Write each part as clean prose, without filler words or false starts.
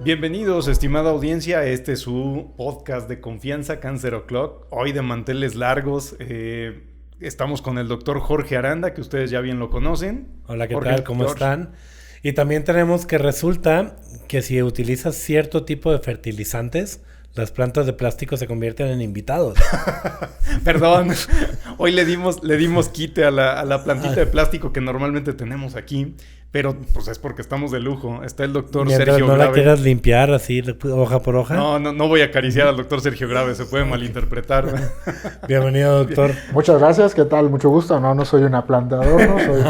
Bienvenidos, estimada audiencia, este es su podcast de confianza, Cáncer O'Clock. Hoy de manteles largos, estamos con el doctor Jorge Aranda, que ustedes ya bien lo conocen. Hola, ¿qué Jorge, tal? ¿Cómo George. están? Y también tenemos que resulta que si utilizas cierto tipo de fertilizantes, las plantas de plástico se convierten en invitados. Perdón, hoy le dimos quite a la plantita de plástico que normalmente tenemos aquí, pero pues es porque estamos de lujo. Está el doctor Mientras Sergio no Grave. la quieras limpiar así, hoja por hoja. No voy a acariciar al doctor Sergio Grave, se puede malinterpretar. Bienvenido, doctor. Muchas gracias, ¿qué tal? Mucho gusto. No soy una planta de adorno, soy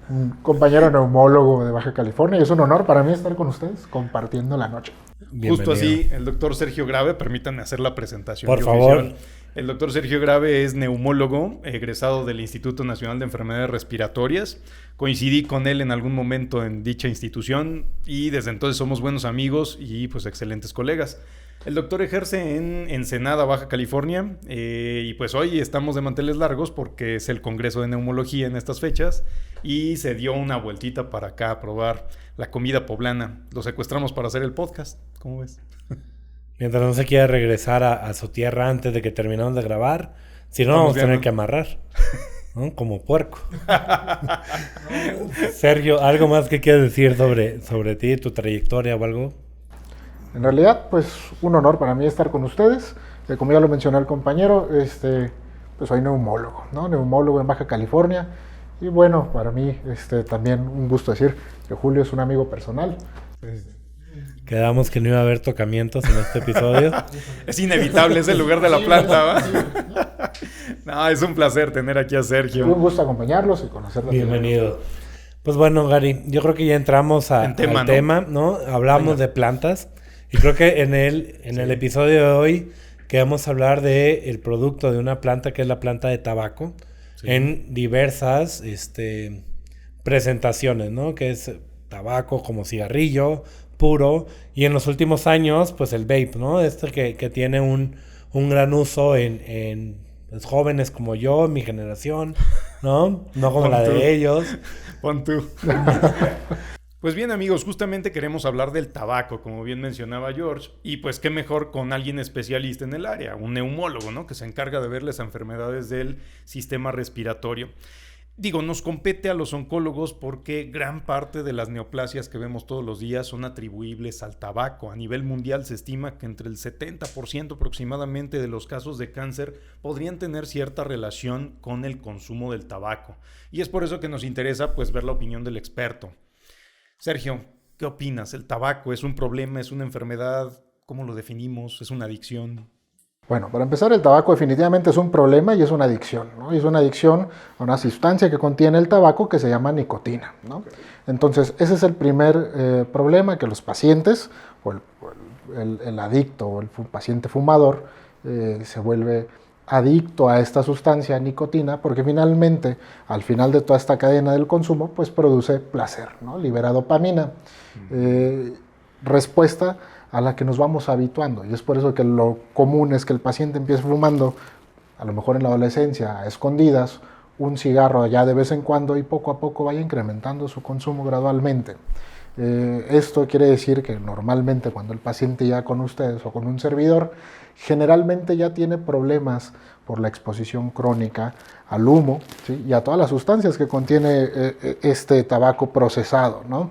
un compañero neumólogo de Baja California y es un honor para mí estar con ustedes compartiendo la noche. Bienvenido. Justo así, el doctor Sergio Grave, permítanme hacer la presentación. Por favor. El doctor Sergio Grave es neumólogo, egresado del Instituto Nacional de Enfermedades Respiratorias. Coincidí con él en algún momento en dicha institución y desde entonces somos buenos amigos y pues excelentes colegas. El doctor ejerce en Ensenada, Baja California, y pues hoy estamos de manteles largos porque es el Congreso de Neumología en estas fechas y se dio una vueltita para acá a probar la comida poblana. Lo secuestramos para hacer el podcast, ¿cómo ves? Mientras no se quiera regresar a su tierra antes de que terminemos de grabar, si no vamos a tener que amarrar, ¿no? Como puerco. Sergio, ¿algo más que quieras decir sobre ti, tu trayectoria o algo? En realidad, pues un honor para mí estar con ustedes. Como ya lo mencionó el compañero, pues soy neumólogo, ¿no? Neumólogo en Baja California. Y bueno, para mí también un gusto decir que Julio es un amigo personal. Quedamos que no iba a haber tocamientos en este episodio. Es inevitable, es el lugar de la planta, ¿va? No, es un placer tener aquí a Sergio. Un gusto acompañarlos y conocerlos. Bienvenido. Pues bueno, Gary, yo creo que ya entramos al tema, ¿no? Hablamos de plantas y creo que en el episodio de hoy queremos hablar del producto de una planta que es la planta de tabaco en diversas presentaciones, ¿no? Que es tabaco como cigarrillo puro y en los últimos años pues el vape, ¿no? Que tiene un gran uso en pues, jóvenes como yo, mi generación, ¿no? No como la de ellos. Pon tú. Pues bien, amigos, justamente queremos hablar del tabaco, como bien mencionaba George, y pues qué mejor con alguien especialista en el área, un neumólogo, ¿no? Que se encarga de ver las enfermedades del sistema respiratorio. Digo, nos compete a los oncólogos porque gran parte de las neoplasias que vemos todos los días son atribuibles al tabaco. A nivel mundial se estima que entre el 70% aproximadamente de los casos de cáncer podrían tener cierta relación con el consumo del tabaco. Y es por eso que nos interesa pues ver la opinión del experto. Sergio, ¿qué opinas? ¿El tabaco es un problema, es una enfermedad? ¿Cómo lo definimos? ¿Es una adicción? Bueno, para empezar, el tabaco definitivamente es un problema y es una adicción, ¿no? Y es una adicción a una sustancia que contiene el tabaco que se llama nicotina, ¿no? Entonces, ese es el primer problema, que los pacientes, o el adicto o el paciente fumador, se vuelve adicto a esta sustancia nicotina porque finalmente, al final de toda esta cadena del consumo, pues produce placer, ¿no? Libera dopamina. Respuesta a la que nos vamos habituando. Y es por eso que lo común es que el paciente empiece fumando, a lo mejor en la adolescencia, a escondidas, un cigarro ya de vez en cuando y poco a poco vaya incrementando su consumo gradualmente. Esto quiere decir que normalmente cuando el paciente ya con ustedes o con un servidor, generalmente ya tiene problemas por la exposición crónica al humo, ¿sí? Y a todas las sustancias que contiene este tabaco procesado, ¿no?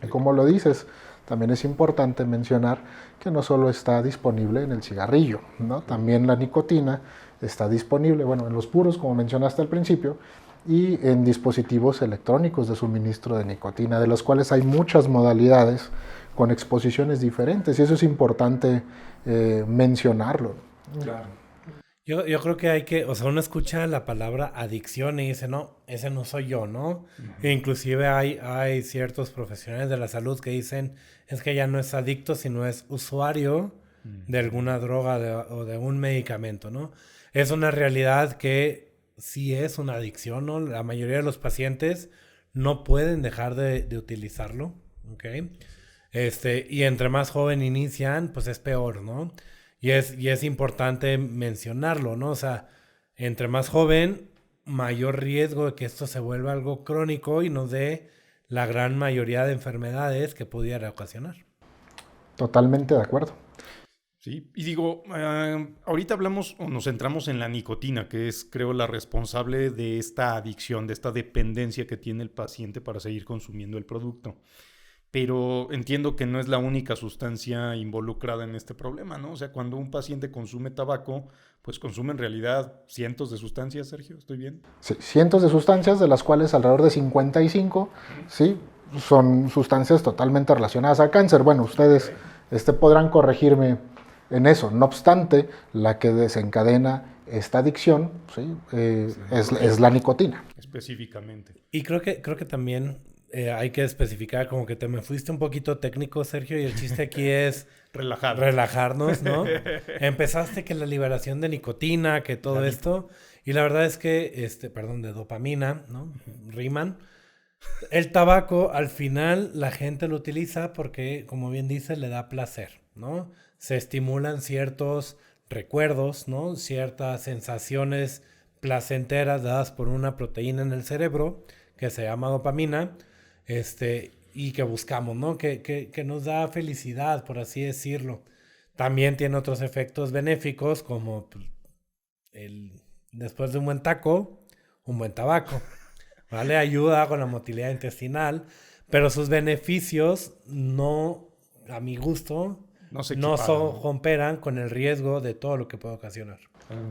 Y como lo dices, también es importante mencionar que no solo está disponible en el cigarrillo, ¿no? También la nicotina está disponible, bueno, en los puros, como mencionaste al principio, y en dispositivos electrónicos de suministro de nicotina, de los cuales hay muchas modalidades con exposiciones diferentes, y eso es importante mencionarlo. Claro. Yo creo que o sea, uno escucha la palabra adicción y dice, no, ese no soy yo, ¿no? E inclusive hay ciertos profesionales de la salud que dicen, es que ya no es adicto, sino es usuario de alguna droga o de un medicamento, ¿no? Es una realidad que sí es una adicción, ¿no? La mayoría de los pacientes no pueden dejar de utilizarlo, ¿ok? Y entre más joven inician, pues es peor, ¿no? Y es importante mencionarlo, ¿no? O sea, entre más joven, mayor riesgo de que esto se vuelva algo crónico y nos dé la gran mayoría de enfermedades que pudiera ocasionar. Totalmente de acuerdo. Sí, y digo, ahorita hablamos o nos centramos en la nicotina, que es, creo, la responsable de esta adicción, de esta dependencia que tiene el paciente para seguir consumiendo el producto. Pero entiendo que no es la única sustancia involucrada en este problema, ¿no? O sea, cuando un paciente consume tabaco, pues consume en realidad cientos de sustancias, Sergio, ¿estoy bien? Sí, cientos de sustancias, de las cuales alrededor de 55, ¿sí? Son sustancias totalmente relacionadas al cáncer. Bueno, ustedes podrán corregirme en eso. No obstante, la que desencadena esta adicción, ¿sí? Es la nicotina. Específicamente. Y creo que también hay que especificar, como que te me fuiste un poquito técnico, Sergio, y el chiste aquí es relajarnos, ¿no? Empezaste que la liberación de nicotina, que todo esto, y la verdad es que, de dopamina, ¿no? Riman. El tabaco, al final, la gente lo utiliza porque, como bien dice, le da placer, ¿no? Se estimulan ciertos recuerdos, ¿no? Ciertas sensaciones placenteras dadas por una proteína en el cerebro que se llama dopamina, y que buscamos, ¿no? Que nos da felicidad, por así decirlo. También tiene otros efectos benéficos, como después de un buen taco, un buen tabaco, ¿vale? Ayuda con la motilidad intestinal, pero sus beneficios no, a mi gusto, no comparan con el riesgo de todo lo que puede ocasionar.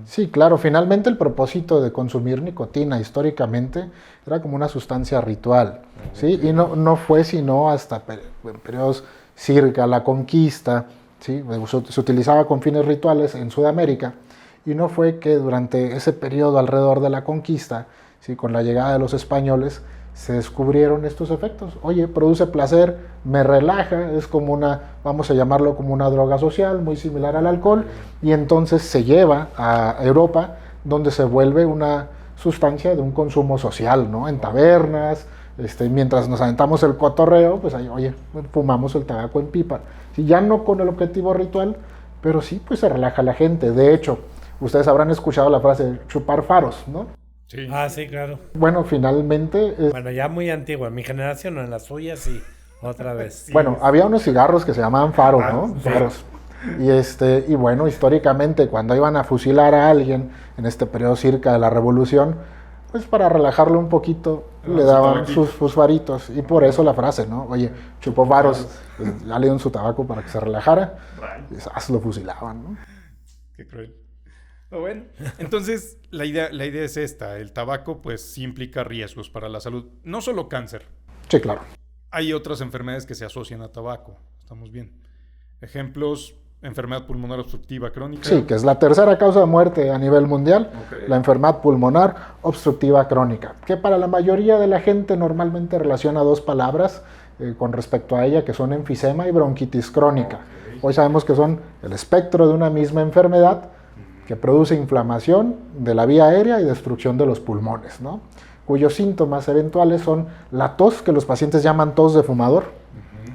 Sí, claro, finalmente el propósito de consumir nicotina históricamente era como una sustancia ritual, ¿sí? Y no fue sino hasta en periodos cerca la conquista, ¿sí? Se utilizaba con fines rituales en Sudamérica, y no fue que durante ese periodo alrededor de la conquista, ¿sí? Con la llegada de los españoles, se descubrieron estos efectos. Oye, produce placer, me relaja, es como vamos a llamarlo como una droga social, muy similar al alcohol, y entonces se lleva a Europa, donde se vuelve una sustancia de un consumo social, ¿no? En tabernas, mientras nos aventamos el cotorreo, pues ahí, oye, fumamos el tabaco en pipa. Sí, ya no con el objetivo ritual, pero sí, pues se relaja la gente. De hecho, ustedes habrán escuchado la frase chupar faros, ¿no? Sí. Ah, sí, claro. Bueno, finalmente... Bueno, ya muy antigua. En mi generación, no, en la suya, sí. Otra vez. Sí, bueno, había unos cigarros que se llamaban faros, ¿no? Sí. Faros. Y bueno, históricamente, cuando iban a fusilar a alguien, en este periodo cerca de la Revolución, pues para relajarlo un poquito, le daban sus faritos. Y por eso la frase, ¿no? Oye, chupó faros, pues, ya le dieron su tabaco para que se relajara. Y lo fusilaban, ¿no? Qué cruel. Bueno, entonces la idea es esta. El tabaco pues sí implica riesgos para la salud. No solo cáncer. Sí, claro. Hay otras enfermedades que se asocian a tabaco. Estamos bien. Ejemplos, enfermedad pulmonar obstructiva crónica. Sí, que es la tercera causa de muerte a nivel mundial. Okay. La enfermedad pulmonar obstructiva crónica. Que para la mayoría de la gente normalmente relaciona dos palabras con respecto a ella, que son enfisema y bronquitis crónica. Okay. Hoy sabemos que son el espectro de una misma enfermedad que produce inflamación de la vía aérea y destrucción de los pulmones, ¿no? Cuyos síntomas eventuales son la tos, que los pacientes llaman tos de fumador,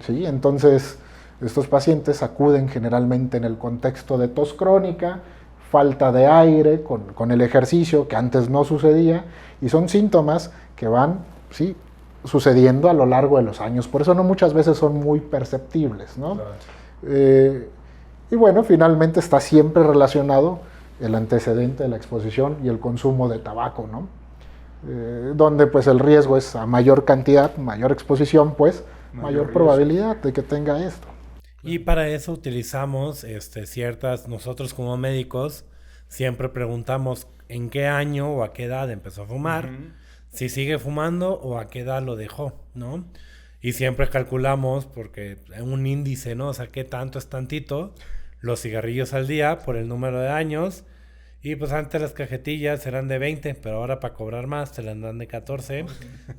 ¿sí? Entonces, estos pacientes acuden generalmente en el contexto de tos crónica, falta de aire con el ejercicio, que antes no sucedía, y son síntomas que van, ¿sí?, sucediendo a lo largo de los años. Por eso no muchas veces son muy perceptibles, ¿no? Claro. Y bueno, finalmente está siempre relacionado el antecedente de la exposición y el consumo de tabaco, ¿no? Donde pues el riesgo es a mayor cantidad, mayor exposición, pues mayor probabilidad de que tenga esto. Y para eso utilizamos nosotros como médicos siempre preguntamos en qué año o a qué edad empezó a fumar, si sigue fumando o a qué edad lo dejó, ¿no? Y siempre calculamos, porque un índice, ¿no? O sea, qué tanto es tantito, los cigarrillos al día por el número de años. Y pues antes las cajetillas eran de 20, pero ahora para cobrar más te las dan de 14.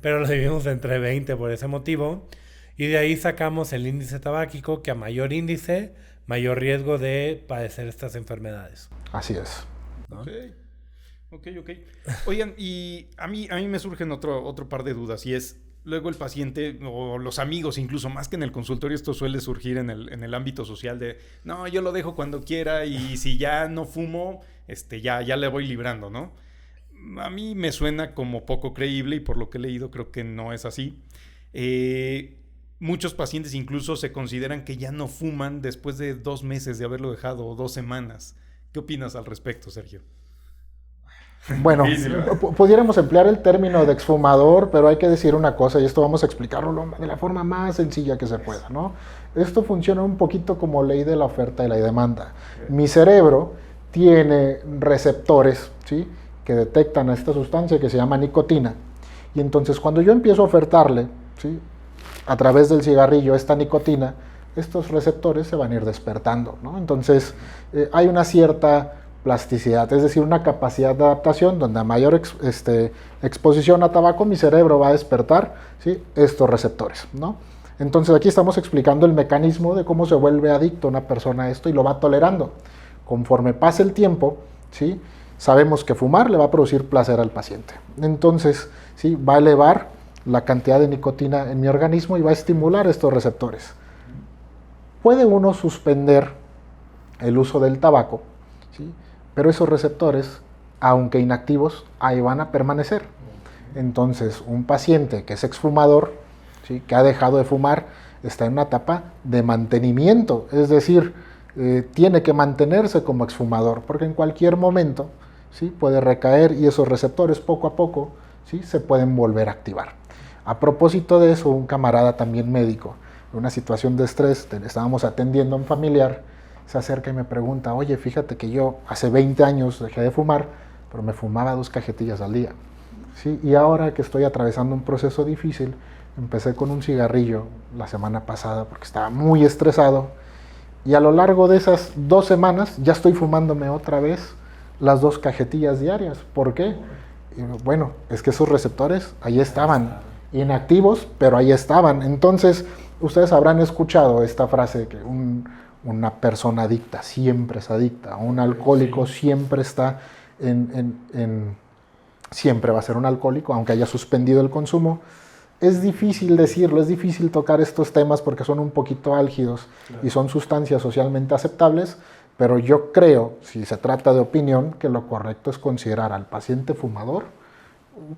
Pero lo dividimos entre 20 por ese motivo. Y de ahí sacamos el índice tabáquico, que a mayor índice, mayor riesgo de padecer estas enfermedades. Así es. ¿No? Ok. Oigan, y a mí me surgen otro par de dudas, y es... Luego el paciente o los amigos, incluso más que en el consultorio, esto suele surgir en el ámbito social de, no, yo lo dejo cuando quiera y si ya no fumo, ya le voy librando, ¿no? A mí me suena como poco creíble y por lo que he leído creo que no es así. muchos pacientes incluso se consideran que ya no fuman después de 2 meses de haberlo dejado o 2 semanas. ¿Qué opinas al respecto, Sergio? Bueno, pudiéramos emplear el término de exfumador, pero hay que decir una cosa, y esto vamos a explicarlo de la forma más sencilla que se pueda, ¿no? Esto funciona un poquito como ley de la oferta y la demanda. Mi cerebro tiene receptores, ¿sí?, que detectan a esta sustancia que se llama nicotina. Y entonces cuando yo empiezo a ofertarle, ¿sí?, a través del cigarrillo esta nicotina, estos receptores se van a ir despertando, ¿no? Entonces hay una cierta plasticidad, es decir, una capacidad de adaptación donde a mayor exposición a tabaco mi cerebro va a despertar, ¿sí?, estos receptores, ¿no? Entonces aquí estamos explicando el mecanismo de cómo se vuelve adicto una persona a esto y lo va tolerando. Conforme pase el tiempo, ¿sí?, sabemos que fumar le va a producir placer al paciente. Entonces, ¿sí?, va a elevar la cantidad de nicotina en mi organismo y va a estimular estos receptores. Puede uno suspender el uso del tabaco, ¿sí?, pero esos receptores, aunque inactivos, ahí van a permanecer. Entonces, un paciente que es exfumador, ¿sí?, que ha dejado de fumar, está en una etapa de mantenimiento, es decir, tiene que mantenerse como exfumador, porque en cualquier momento, ¿sí?, puede recaer y esos receptores poco a poco, ¿sí?, se pueden volver a activar. A propósito de eso, un camarada también médico, en una situación de estrés, estábamos atendiendo a un familiar, se acerca y me pregunta, oye, fíjate que yo hace 20 años dejé de fumar, pero me fumaba 2 cajetillas al día, ¿sí?, y ahora que estoy atravesando un proceso difícil, empecé con un cigarrillo la semana pasada porque estaba muy estresado, y a lo largo de esas 2 semanas ya estoy fumándome otra vez las 2 cajetillas diarias. ¿Por qué? Y bueno, es que esos receptores ahí estaban, inactivos, pero ahí estaban. Entonces, ustedes habrán escuchado esta frase que una persona adicta siempre es adicta, un alcohólico siempre está siempre va a ser un alcohólico, aunque haya suspendido el consumo. Es difícil decirlo, es difícil tocar estos temas porque son un poquito álgidos, claro, y son sustancias socialmente aceptables, pero yo creo, si se trata de opinión, que lo correcto es considerar al paciente fumador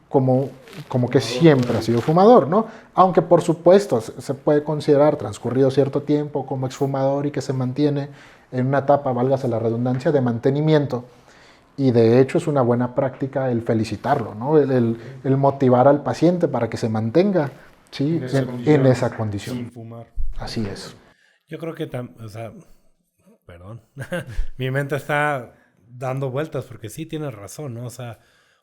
como que siempre ha sido fumador, ¿no? Aunque por supuesto se puede considerar transcurrido cierto tiempo como exfumador y que se mantiene en una etapa, válgase la redundancia, de mantenimiento. Y de hecho es una buena práctica el felicitarlo, ¿no? El motivar al paciente para que se mantenga, ¿sí?, en esa condición. Sin fumar. Así es. Yo creo que, perdón, mi mente está dando vueltas porque sí tienes razón, ¿no? O sea,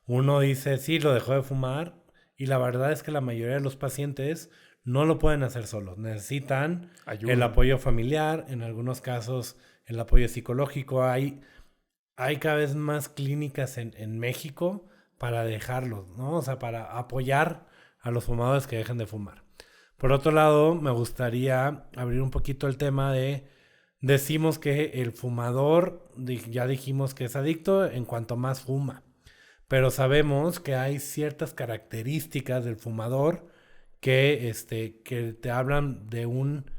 uno dice, sí, lo dejó de fumar, y la verdad es que la mayoría de los pacientes no lo pueden hacer solos. Necesitan ayuda, el apoyo familiar, en algunos casos el apoyo psicológico. Hay cada vez más clínicas en México para dejarlos, ¿no? O sea, para apoyar a los fumadores que dejen de fumar. Por otro lado, me gustaría abrir un poquito el tema decimos que el fumador, ya dijimos que es adicto en cuanto más fuma, pero sabemos que hay ciertas características del fumador que te hablan de un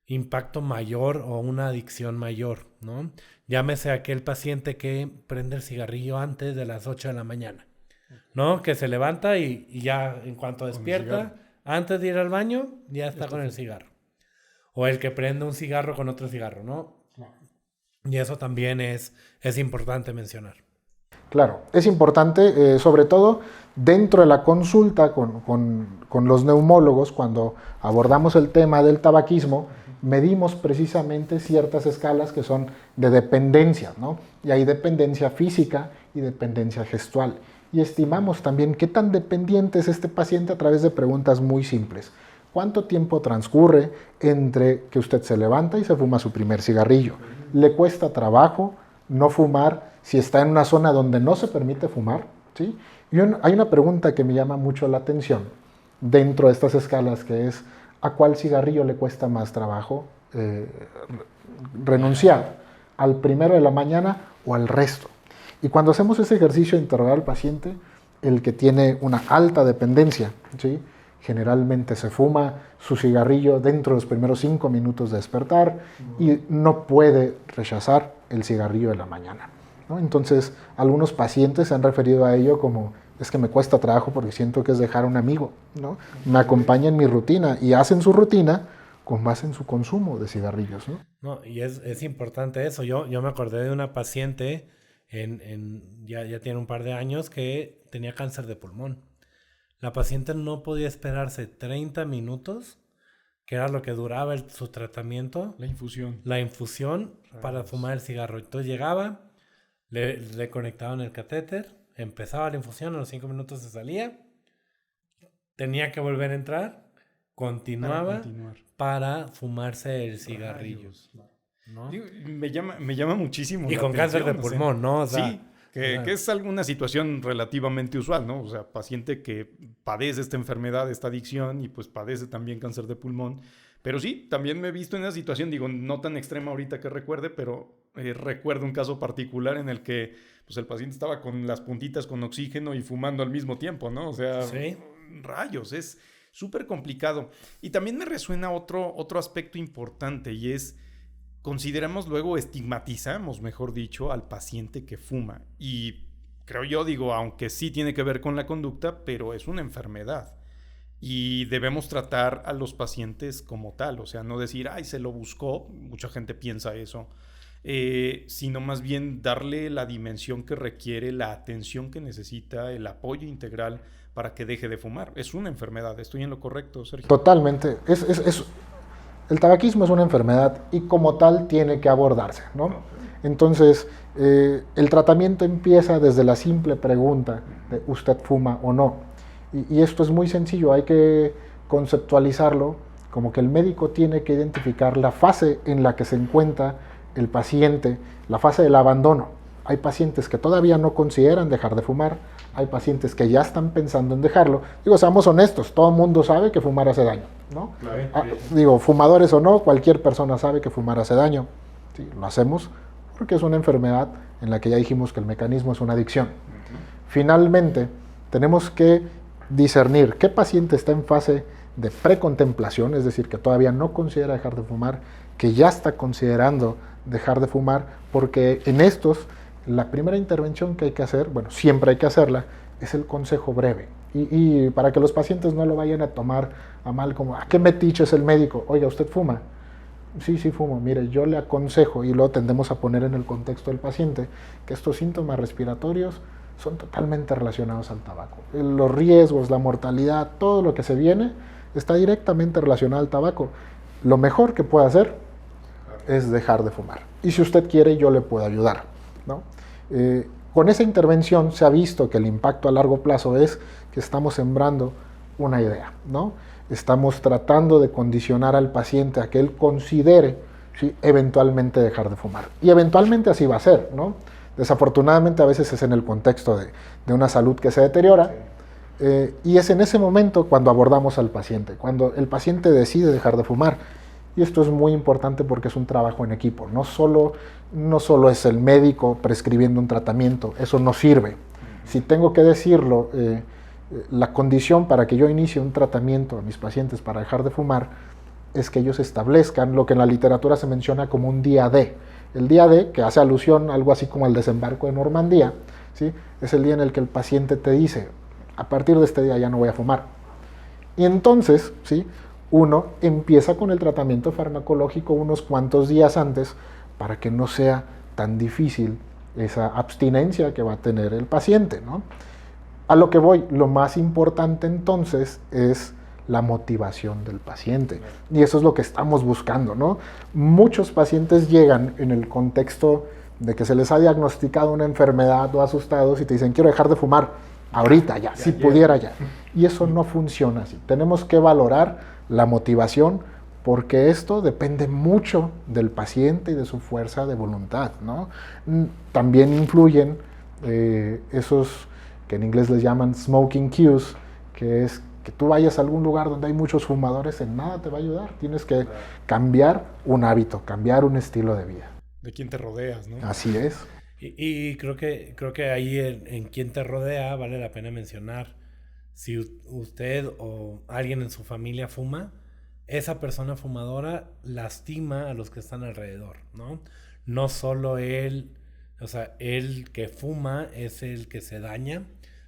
impacto mayor o una adicción mayor, ¿no? Llámese aquel paciente que prende el cigarrillo antes de las 8 de la mañana, ¿no? Que se levanta y ya en cuanto despierta, antes de ir al baño, ya está con el cigarro. O el que prende un cigarro con otro cigarro, ¿no? Y eso también es importante mencionar. Claro, es importante, sobre todo dentro de la consulta con los neumólogos, cuando abordamos el tema del tabaquismo, medimos precisamente ciertas escalas que son de dependencia, ¿no? Y hay dependencia física y dependencia gestual. Y estimamos también qué tan dependiente es este paciente a través de preguntas muy simples. ¿Cuánto tiempo transcurre entre que usted se levanta y se fuma su primer cigarrillo? ¿Le cuesta trabajo no fumar si está en una zona donde no se permite fumar? ¿Sí? Y hay una pregunta que me llama mucho la atención dentro de estas escalas, que es ¿a cuál cigarrillo le cuesta más trabajo renunciar? ¿Al primero de la mañana o al resto? Y cuando hacemos ese ejercicio de interrogar al paciente, el que tiene una alta dependencia, ¿sí?, generalmente se fuma su cigarrillo dentro de los primeros 5 minutos de despertar y no puede rechazar el cigarrillo de la mañana, ¿no? Entonces, algunos pacientes se han referido a ello como es que me cuesta trabajo porque siento que es dejar a un amigo, ¿no? Me acompaña en mi rutina y hacen su rutina con base en su consumo de cigarrillos, ¿no? No, y es importante eso. Yo me acordé de una paciente, ya tiene un par de años, que tenía cáncer de pulmón. La paciente no podía esperarse 30 minutos, que era lo que duraba su tratamiento. La infusión para fumar el cigarro. Entonces llegaba, le conectaban el catéter, empezaba la infusión, a los 5 minutos se salía, tenía que volver a entrar, continuaba para fumarse el cigarrillo. ¿No? Digo, me llama muchísimo y la con atención, cáncer de pulmón, ¿no? O sea, sí, que es alguna situación relativamente usual, ¿no? O sea, paciente que padece esta enfermedad, esta adicción, y pues padece también cáncer de pulmón. Pero sí, también me he visto en una situación, digo, no tan extrema ahorita que recuerde, pero recuerdo un caso particular en el que pues, el paciente estaba con las puntitas con oxígeno y fumando al mismo tiempo, ¿no? O sea, ¿sí? Rayos, es súper complicado. Y también me resuena otro aspecto importante, y es, consideramos luego, estigmatizamos, mejor dicho, al paciente que fuma. Y creo yo, digo, aunque sí tiene que ver con la conducta, pero es una enfermedad. Y debemos tratar a los pacientes como tal, o sea, no decir, ay, se lo buscó, mucha gente piensa eso, sino más bien darle la dimensión que requiere, la atención que necesita, el apoyo integral para que deje de fumar. Es una enfermedad, ¿estoy en lo correcto, Sergio? Totalmente. El tabaquismo es una enfermedad y como tal tiene que abordarse, ¿no? Entonces, el tratamiento empieza desde la simple pregunta de ¿usted fuma o no? Y esto es muy sencillo, hay que conceptualizarlo como que el médico tiene que identificar la fase en la que se encuentra el paciente, la fase del abandono. Hay pacientes que todavía no consideran dejar de fumar, hay pacientes que ya están pensando en dejarlo. Digo, seamos honestos, todo el mundo sabe que fumar hace daño, ¿no? Digo, fumadores o no, cualquier persona sabe que fumar hace daño. Sí, lo hacemos porque es una enfermedad en la que ya dijimos que el mecanismo es una adicción. Finalmente, tenemos que discernir qué paciente está en fase de precontemplación, es decir, que todavía no considera dejar de fumar, que ya está considerando dejar de fumar, porque en estos, la primera intervención que hay que hacer, bueno, siempre hay que hacerla, es el consejo breve. Y para que los pacientes no lo vayan a tomar a mal, como, ¿a qué metiche es el médico? Oiga, ¿usted fuma? Sí, sí fumo. Mire, yo le aconsejo, y lo tendemos a poner en el contexto del paciente, que estos síntomas respiratorios son totalmente relacionados al tabaco. Los riesgos, la mortalidad, todo lo que se viene está directamente relacionado al tabaco. Lo mejor que puede hacer es dejar de fumar. Y si usted quiere, yo le puedo ayudar, ¿no? Con esa intervención se ha visto que el impacto a largo plazo es que estamos sembrando una idea, ¿no? Estamos tratando de condicionar al paciente a que él considere, ¿sí?, eventualmente dejar de fumar. Y eventualmente así va a ser, ¿no? Desafortunadamente a veces es en el contexto de una salud que se deteriora, y es en ese momento cuando abordamos al paciente, cuando el paciente decide dejar de fumar. Y esto es muy importante porque es un trabajo en equipo, no solo es el médico prescribiendo un tratamiento, eso no sirve. Si tengo que decirlo, la condición para que yo inicie un tratamiento a mis pacientes para dejar de fumar es que ellos establezcan lo que en la literatura se menciona como un día D. El día D, que hace alusión a algo así como al desembarco de Normandía, ¿sí?, es el día en el que el paciente te dice, a partir de este día ya no voy a fumar. Y entonces, ¿sí?, uno empieza con el tratamiento farmacológico unos cuantos días antes para que no sea tan difícil esa abstinencia que va a tener el paciente, ¿no? A lo que voy, lo más importante entonces es la motivación del paciente. Y eso es lo que estamos buscando, ¿no? Muchos pacientes llegan en el contexto de que se les ha diagnosticado una enfermedad o asustados y te dicen, quiero dejar de fumar ahorita ya, si pudiera ya. Y eso no funciona así. Tenemos que valorar la motivación porque esto depende mucho del paciente y de su fuerza de voluntad, ¿no? También influyen esos que en inglés les llaman smoking cues, que es que tú vayas a algún lugar donde hay muchos fumadores, en nada te va a ayudar. Tienes que cambiar un hábito, cambiar un estilo de vida. De quién te rodeas, ¿no? Así es. Y creo que ahí en quién te rodea vale la pena mencionar, si usted o alguien en su familia fuma, esa persona fumadora lastima a los que están alrededor, ¿no? No solo él, o sea, el que fuma es el que se daña,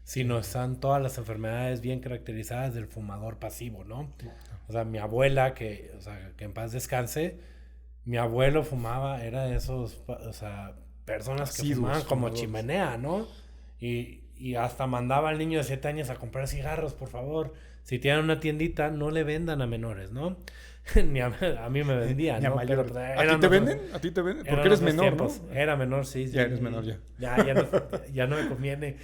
sino están todas las enfermedades bien caracterizadas del fumador pasivo, ¿no? O sea, mi abuela, que en paz descanse, mi abuelo fumaba, era de esos, personas que fumaban como chimenea, ¿no? Y hasta mandaba al niño de 7 años a comprar cigarros, por favor. Si tienen una tiendita, no le vendan a menores, ¿no? Ni a mí me vendían, ¿no? Pero, ¿A ti te venden? ¿A ti te venden? Porque eres menor, tiempos, ¿no? Era menor, sí. Ya eres menor, ya. Ya no me conviene.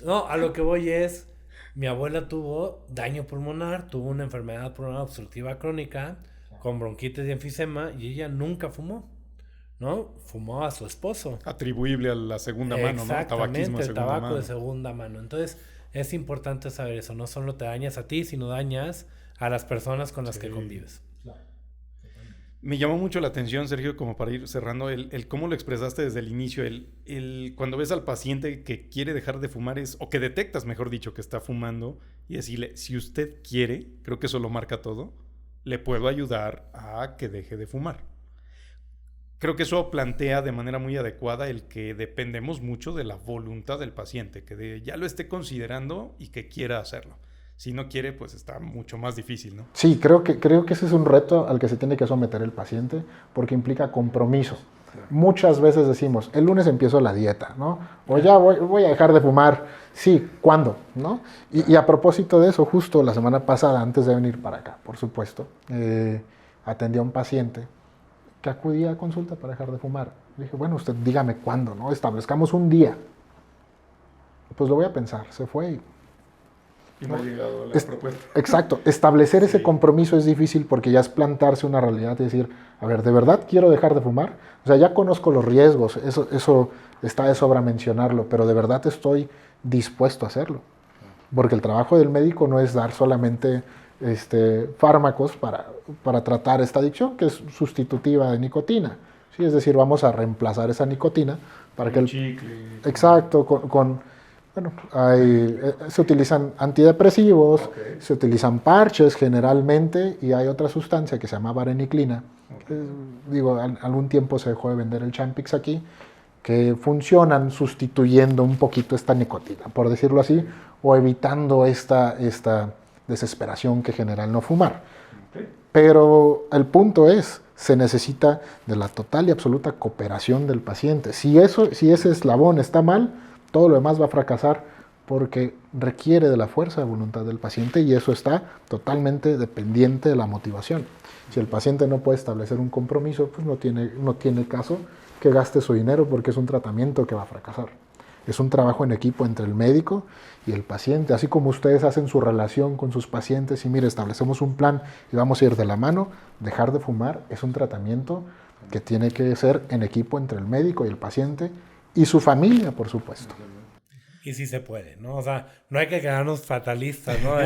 No, a lo que voy es, mi abuela tuvo daño pulmonar, tuvo una enfermedad pulmonar obstructiva crónica, con bronquitis y enfisema, y ella nunca fumó, ¿no? Fumó a su esposo. Atribuible a la segunda mano, ¿no? Tabaquismo el tabaco de segunda mano. Entonces, es importante saber eso. No solo te dañas a ti, sino dañas a las personas con las que convives. Claro. Me llamó mucho la atención, Sergio, como para ir cerrando, el cómo lo expresaste desde el inicio. Cuando ves al paciente que quiere dejar de fumar, o que detectas, mejor dicho, que está fumando, y decirle, si usted quiere, creo que eso lo marca todo, le puedo ayudar a que deje de fumar. Creo que eso plantea de manera muy adecuada el que dependemos mucho de la voluntad del paciente, que ya lo esté considerando y que quiera hacerlo. Si no quiere, pues está mucho más difícil, ¿no? Sí, creo que ese es un reto al que se tiene que someter el paciente, porque implica compromiso. Claro. Muchas veces decimos, el lunes empiezo la dieta, ¿no? O ya voy a dejar de fumar. Sí, ¿cuándo? ¿No? Y a propósito de eso, justo la semana pasada, antes de venir para acá, por supuesto, atendí a un paciente que acudía a consulta para dejar de fumar. Le dije, bueno, usted dígame cuándo, ¿no? Establezcamos un día. Pues lo voy a pensar. Se fue y no ha llegado a la propuesta. Exacto. Establecer ese compromiso es difícil porque ya es plantarse una realidad y decir, a ver, ¿de verdad quiero dejar de fumar? O sea, ya conozco los riesgos, eso está de sobra mencionarlo, pero ¿de verdad estoy dispuesto a hacerlo? Porque el trabajo del médico no es dar solamente fármacos para tratar esta adicción, que es sustitutiva de nicotina. ¿Sí? Es decir, vamos a reemplazar esa nicotina para que el chicle. Exacto, bueno, se utilizan antidepresivos, okay. Se utilizan parches generalmente, y hay otra sustancia que se llama vareniclina. Okay. Algún tiempo se dejó de vender el Champix aquí, que funcionan sustituyendo un poquito esta nicotina, por decirlo así, o evitando esta desesperación que genera el no fumar. Okay. Pero el punto es, se necesita de la total y absoluta cooperación del paciente. Si ese eslabón está mal, todo lo demás va a fracasar, porque requiere de la fuerza de voluntad del paciente, y eso está totalmente dependiente de la motivación. Si el paciente no puede establecer un compromiso, pues no tiene caso que gaste su dinero, porque es un tratamiento que va a fracasar. Es un trabajo en equipo entre el médico y el paciente, así como ustedes hacen su relación con sus pacientes y mire, establecemos un plan y vamos a ir de la mano. Dejar de fumar es un tratamiento que tiene que ser en equipo entre el médico y el paciente y su familia, por supuesto. Y sí se puede, ¿no? O sea, no hay que quedarnos fatalistas, ¿no?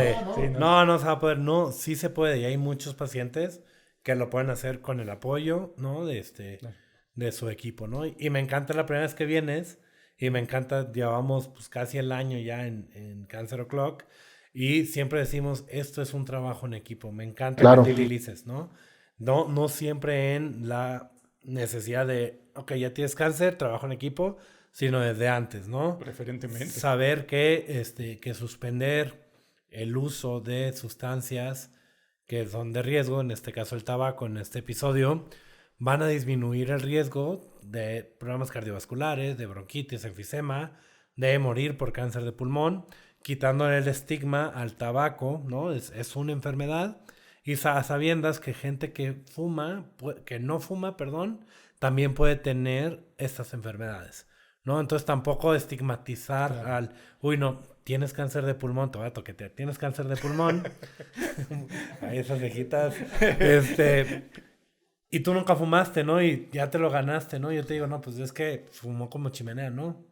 No se va a poder. No, sí se puede. Y hay muchos pacientes que lo pueden hacer con el apoyo, ¿no? De su equipo, ¿no? Y me encanta la primera vez que vienes. Y me encanta, llevamos pues casi el año ya en Cancer O'Clock. Y siempre decimos, esto es un trabajo en equipo. Me encanta que te utilices, ¿no? No siempre en la necesidad de, ok, ya tienes cáncer, trabajo en equipo, sino desde antes, ¿no? Preferentemente. Saber que suspender el uso de sustancias que son de riesgo, en este caso el tabaco, en este episodio, van a disminuir el riesgo de problemas cardiovasculares, de bronquitis, enfisema, de morir por cáncer de pulmón, quitándole el estigma al tabaco, ¿no? Es una enfermedad. Y sabiendas que gente que no fuma, también puede tener estas enfermedades, ¿no? Entonces tampoco estigmatizar claro. No, tienes cáncer de pulmón, te voy a toquetear, tienes cáncer de pulmón. Ahí esas viejitas. Y tú nunca fumaste, ¿no? Y ya te lo ganaste, ¿no? Yo te digo, no, pues es que fumó como chimenea, ¿no?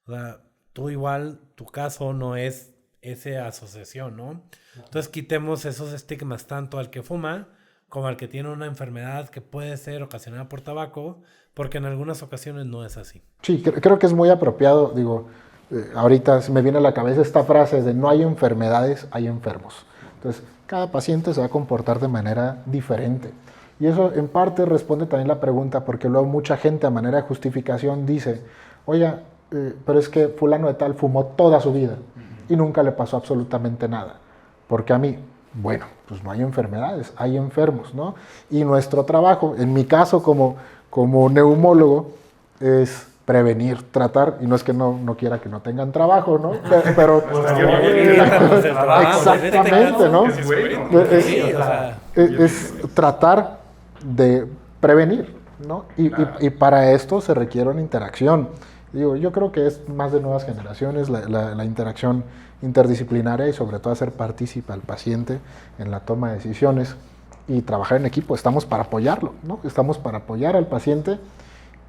O sea, tú igual, tu caso no es esa asociación, ¿no? Entonces quitemos esos estigmas tanto al que fuma como al que tiene una enfermedad que puede ser ocasionada por tabaco, porque en algunas ocasiones no es así. Sí, creo que es muy apropiado, ahorita se me viene a la cabeza esta frase de no hay enfermedades, hay enfermos. Entonces, cada paciente se va a comportar de manera diferente. Y eso en parte responde también la pregunta, porque luego mucha gente a manera de justificación dice, oye, pero es que fulano de tal fumó toda su vida y nunca le pasó absolutamente nada. Porque a mí, bueno, pues no hay enfermedades, hay enfermos, ¿no? Y nuestro trabajo, en mi caso como neumólogo, es prevenir, tratar, y no es que no quiera que no tengan trabajo, ¿no? Pero exactamente, ¿no? Es tratar de prevenir, ¿no? Y para esto se requiere una interacción. Digo, yo creo que es más de nuevas generaciones la interacción interdisciplinaria y sobre todo hacer partícipe al paciente en la toma de decisiones y trabajar en equipo. Estamos para apoyarlo, ¿no? Estamos para apoyar al paciente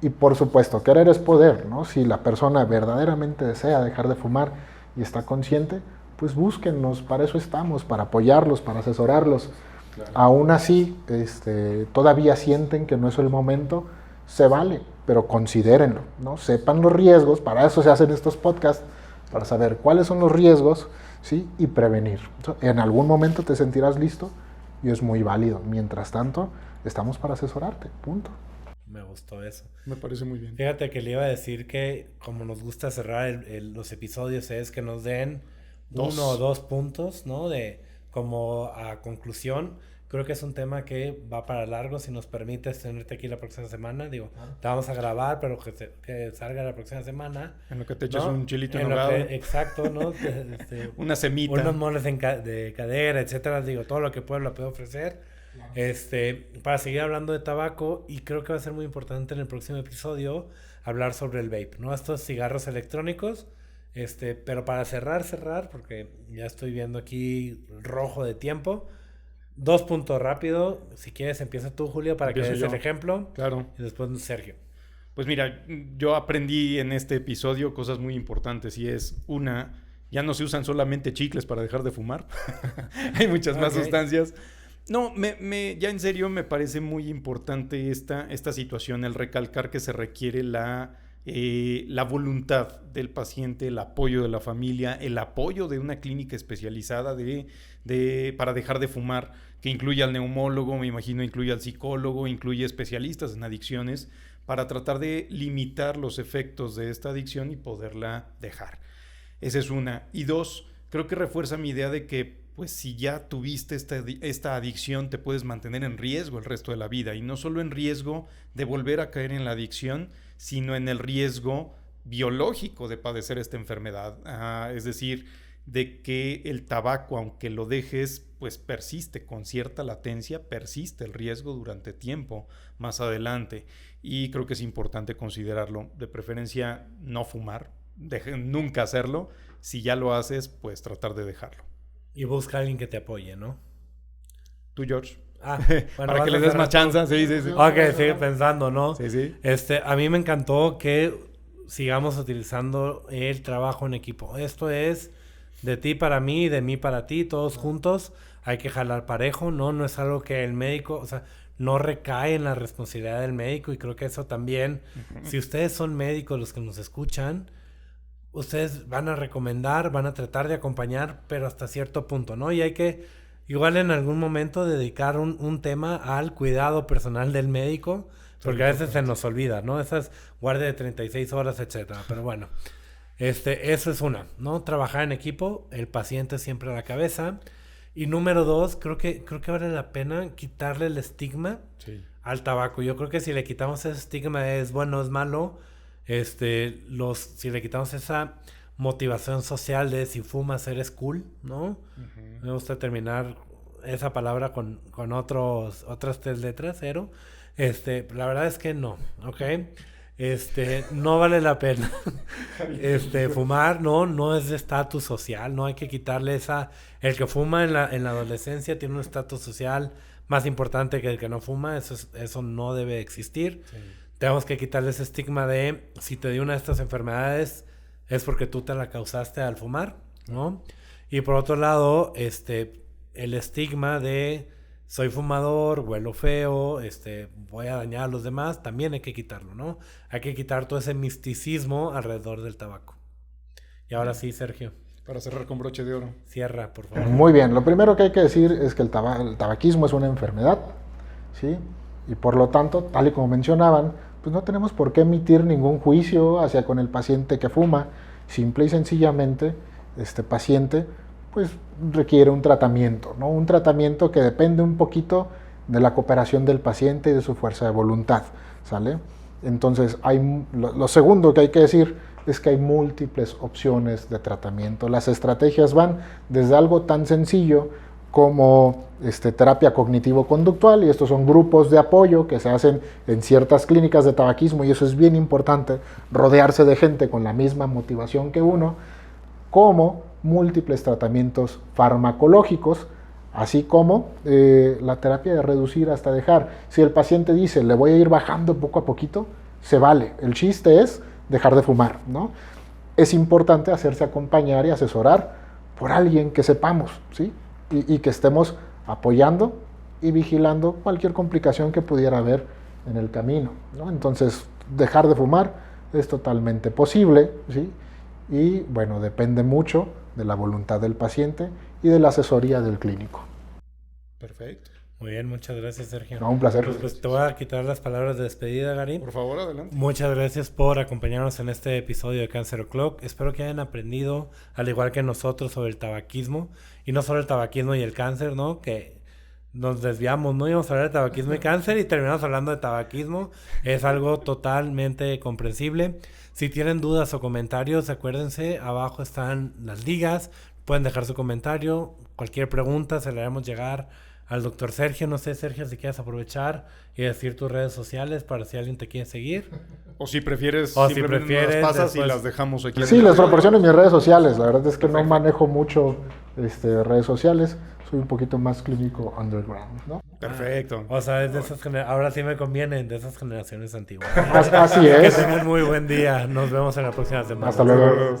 y por supuesto, querer es poder, ¿no? Si la persona verdaderamente desea dejar de fumar y está consciente, pues búsquennos, para eso estamos, para apoyarlos, para asesorarlos. Claro. Aún así, todavía sienten que no es el momento, se vale, pero considérenlo, ¿no? Sepan los riesgos, para eso se hacen estos podcasts, para saber cuáles son los riesgos, ¿sí? Y prevenir. En algún momento te sentirás listo y es muy válido. Mientras tanto, estamos para asesorarte, punto. Me gustó eso. Me parece muy bien. Fíjate que le iba a decir que como nos gusta cerrar los episodios es que nos den 1 o 2 puntos, ¿no? De como a conclusión. Creo que es un tema que va para largo. Si nos permites tenerte aquí la próxima semana, digo, te vamos a grabar, pero que salga la próxima semana. En lo que te echas, ¿no? Un chilito en nogado. Exacto, ¿no? Una semita. Unos moles de cadera, etcétera. Digo, todo lo que Puebla puede ofrecer. Para seguir hablando de tabaco, y creo que va a ser muy importante en el próximo episodio hablar sobre el vape, ¿no? Estos cigarros electrónicos, pero para cerrar, porque ya estoy viendo aquí rojo de tiempo. 2 puntos rápido, si quieres empieza tú, Julio, para que des el ejemplo. Claro. Y después Sergio. Pues mira, yo aprendí en este episodio cosas muy importantes y es una, ya no se usan solamente chicles para dejar de fumar, hay muchas más sustancias. No, ya en serio me parece muy importante esta situación, el recalcar que se requiere la voluntad del paciente, el apoyo de la familia, el apoyo de una clínica especializada para dejar de fumar, que incluye al neumólogo, me imagino incluye al psicólogo, incluye especialistas en adicciones, para tratar de limitar los efectos de esta adicción y poderla dejar. Esa es una. Y 2, creo que refuerza mi idea de que pues si ya tuviste esta adicción, te puedes mantener en riesgo el resto de la vida. Y no solo en riesgo de volver a caer en la adicción, sino en el riesgo biológico de padecer esta enfermedad. Es decir, de que el tabaco, aunque lo dejes, pues persiste con cierta latencia, persiste el riesgo durante tiempo más adelante. Y creo que es importante considerarlo. De preferencia, no fumar, nunca hacerlo. Si ya lo haces, pues tratar de dejarlo. Y busca a alguien que te apoye, ¿no? Tú, George. Bueno, para que le des más chance. Sí. Ok, sigue pensando, ¿no? Sí. A mí me encantó que sigamos utilizando el trabajo en equipo. Esto es de ti para mí, de mí para ti, todos juntos. Hay que jalar parejo, ¿no? No es algo que el médico, o sea, no recae en la responsabilidad del médico. Y creo que eso también, si ustedes son médicos los que nos escuchan, ustedes van a recomendar, van a tratar de acompañar, pero hasta cierto punto, ¿no? Y hay que, igual en algún momento, dedicar un tema al cuidado personal del médico, porque a veces se nos olvida, ¿no? Esas guardia de 36 horas, etcétera. Pero bueno, eso es una, ¿no? Trabajar en equipo, el paciente siempre a la cabeza. Y número 2, creo que vale la pena quitarle el estigma al tabaco. Yo creo que si le quitamos ese estigma es bueno, es malo. Si le quitamos esa motivación social de si fumas eres cool, ¿no? Me gusta terminar esa palabra con otras 3 letras, 0. La verdad es que no, ¿ok? No vale la pena. Fumar no es de estatus social, no hay que quitarle el que fuma en la adolescencia tiene un estatus social más importante que el que no fuma, eso no debe existir. Sí. Tenemos que quitarle ese estigma de si te dio una de estas enfermedades es porque tú te la causaste al fumar, ¿no? Y por otro lado, el estigma de soy fumador, huelo feo, voy a dañar a los demás, también hay que quitarlo, ¿no? Hay que quitar todo ese misticismo alrededor del tabaco. Y ahora sí, Sergio. Para cerrar con broche de oro. Cierra, por favor. Muy bien, lo primero que hay que decir es que el tabaquismo es una enfermedad, ¿sí? Y por lo tanto, tal y como mencionaban, pues no tenemos por qué emitir ningún juicio hacia con el paciente que fuma. Simple y sencillamente, este paciente pues requiere un tratamiento, ¿no? Un tratamiento que depende un poquito de la cooperación del paciente y de su fuerza de voluntad, ¿sale? Entonces, lo segundo que hay que decir es que hay múltiples opciones de tratamiento. Las estrategias van desde algo tan sencillo como terapia cognitivo-conductual, y estos son grupos de apoyo que se hacen en ciertas clínicas de tabaquismo, y eso es bien importante, rodearse de gente con la misma motivación que uno, como múltiples tratamientos farmacológicos, así como la terapia de reducir hasta dejar. Si el paciente dice, le voy a ir bajando poco a poquito, se vale. El chiste es dejar de fumar, ¿no? Es importante hacerse acompañar y asesorar por alguien que sepamos, ¿sí? Y que estemos apoyando y vigilando cualquier complicación que pudiera haber en el camino, ¿no? Entonces, dejar de fumar es totalmente posible, ¿sí? Y bueno, depende mucho de la voluntad del paciente y de la asesoría del clínico. Perfecto. Muy bien, muchas gracias, Sergio. No, un placer. Pues te voy a quitar las palabras de despedida, Gary. Por favor, adelante. Muchas gracias por acompañarnos en este episodio de Cancer O'Clock. Espero que hayan aprendido, al igual que nosotros, sobre el tabaquismo. Y no solo el tabaquismo y el cáncer, ¿no? Que nos desviamos, ¿no? Íbamos a hablar de tabaquismo y cáncer y terminamos hablando de tabaquismo. Es algo totalmente comprensible. Si tienen dudas o comentarios, acuérdense, abajo están las ligas. Pueden dejar su comentario. Cualquier pregunta se le haremos llegar al doctor Sergio. No sé, Sergio, si quieres aprovechar y decir tus redes sociales para si alguien te quiere seguir. O si prefieres, O si simplemente prefieres, nos pasas después... y las dejamos aquí. Sí, les proporciono mis redes sociales. La verdad es que no manejo mucho redes sociales. Soy un poquito más clínico underground, ¿no? Perfecto. O sea, es de esas ahora sí me convienen, de esas generaciones antiguas. Así Que es. tengan muy buen día. Nos vemos en la próxima semana. Hasta luego.